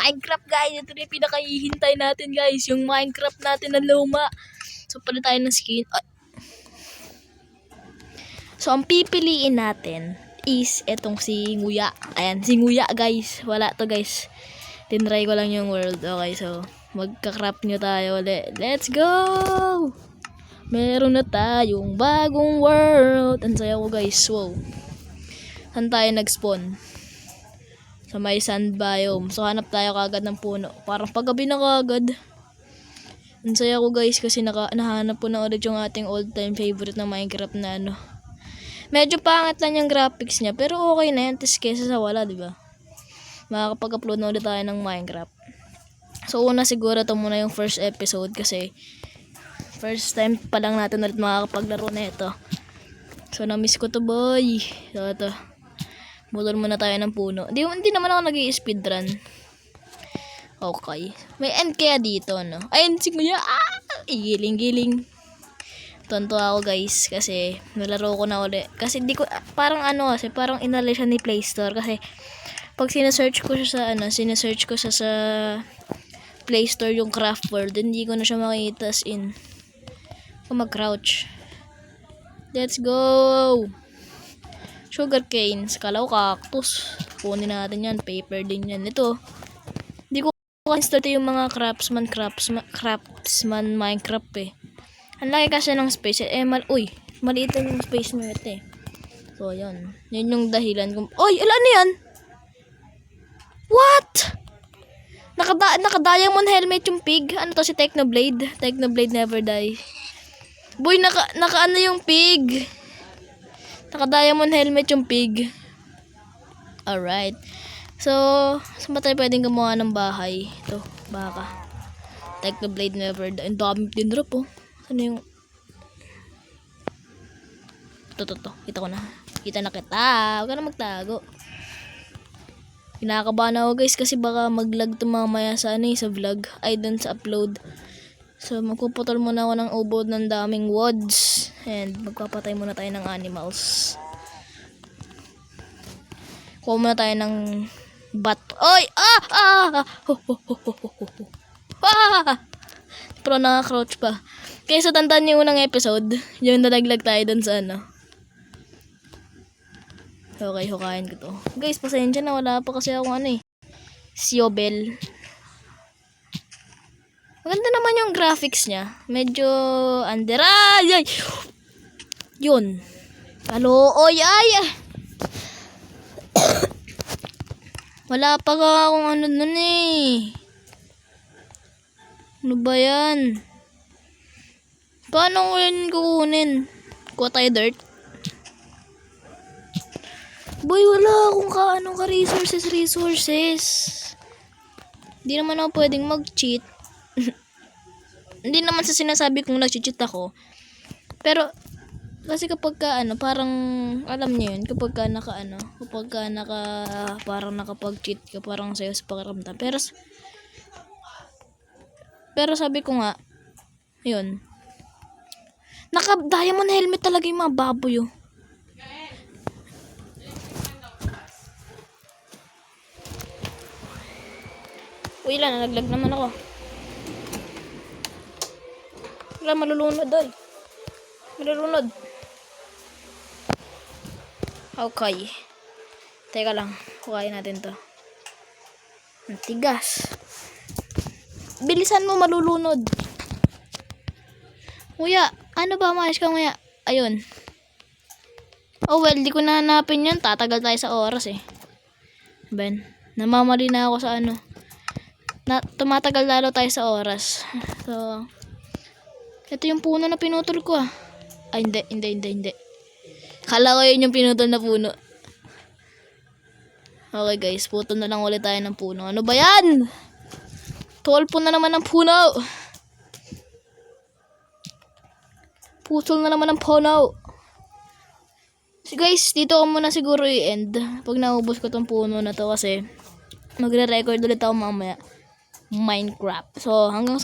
Minecraft guys. Ito na yung pinakahihintay natin guys. Yung Minecraft natin na luma. So pala tayo ng skin. So ang pipiliin natin is etong si Nguya. Ayan, si Nguya guys. Wala to guys. Tinry ko lang yung world. Okay, so magka-craft nyo tayo ulit. Let's go! Meron na tayong bagong world. Ang saya ko guys. Wow. Saan tayo nag-spawn? Sa may sand biome. So hanap tayo kagad ng puno. Parang paggabi na kagad. Ang saya ko guys kasi nahanap po na ulit yung ating old time favorite na Minecraft na ano. Medyo pangit lang yung graphics niya pero okay na yan. Tapos kesa sa wala, diba? Makakapag-upload na ulit tayo ng Minecraft. So una siguro ito muna yung first episode kasi first time pa lang natin ulit makakapaglaro na ito. So na-miss ko to boy. So ito. Bulol muna tayo ng puno. Hindi naman ako nag-i-speedrun. Okay. May end kaya dito, no? Ayun, si Kuya. Giling-giling. Tonto ako, guys. Kasi, nalaro ko na ulit. Kasi, parang inalis siya ni Play Store. Kasi, pag sinesearch ko siya sa Play Store yung Craft World, hindi ko na siya makita as in. Kung mag-crouch. Let's go! Sugarcane, kala ko cactus. Kunin natin yan, paper din yan. Ito, hindi ko install yung mga craftsman Minecraft eh. Ang laki kasi ng space. Maliit lang yung space nyo ito eh. So, yun. Yun yung dahilan kung... Ano yan? What? Naka-diamond helmet yung pig. Ano to si Technoblade? Technoblade never die. Boy, naka yung pig. Naka-diamond helmet yung pig. Alright. So, saan ba tayo pwedeng gumawa ng bahay? Ito, baka. Technoblade never die. Ang dami din drop oh. Ano yung... Ito. Kita ko na. Kita na kita. Huwag ka na magtago. Kinakabahan ako guys kasi baka mag-lag to mamaya sa sa vlog. Ay, dun sa upload. So, magpuputol muna ako ng ubod ng daming woods. And, magpapatay muna tayo ng animals. Kuha muna tayo ng bat. Pero naka-crouch pa. Kaya sa tandaan yung unang episode, yung nalaglag tayo dun sa Okay, hukayin ko to. Guys, pasensya na. Wala pa kasi akong Siobel. Maganda naman yung graphics niya. Medyo under. Ay! Yun. Ay! Wala pa ka akong nun eh. Ano ba yan? Paano ko yun kukunin? Kuha tayo dirt. Boy, wala akong resources. Hindi naman ako pwedeng mag-cheat. Hindi naman sa sinasabi kong nag-cheat ako. Pero kasi kapag parang alam niyo yun, kapag parang nakapag-cheat ka, parang sayo sa pakiramdam. Pero sabi ko nga, yun. Naka-diamond helmet talaga yung mga baboy oh. Uy, nalaglag naman ako. Wala, malulunod doy. Malulunod. Okay. Teka lang. Hukayin natin to. Ang tigas. Bilisan mo, malulunod. Kuya, ano ba? Maayos ka, kuya. Ayun. Oh well, di ko nahanapin yun. Tatagal tayo sa oras eh. Ben, namamali na ako sa tumatagal lalo tayo sa oras. So, ito yung puno na pinutol ko ah. Ay, hindi. Kala ko yun yung pinutol na puno. Okay guys, putol na lang ulit tayo ng puno. Ano ba yan? Tulpo na naman ng puno. Putol na naman ng puno. So guys, dito ko muna siguro i-end. Pag naubos ko tong puno na to kasi magre-record ulit ako mamaya. Minecraft. So, hanggang sa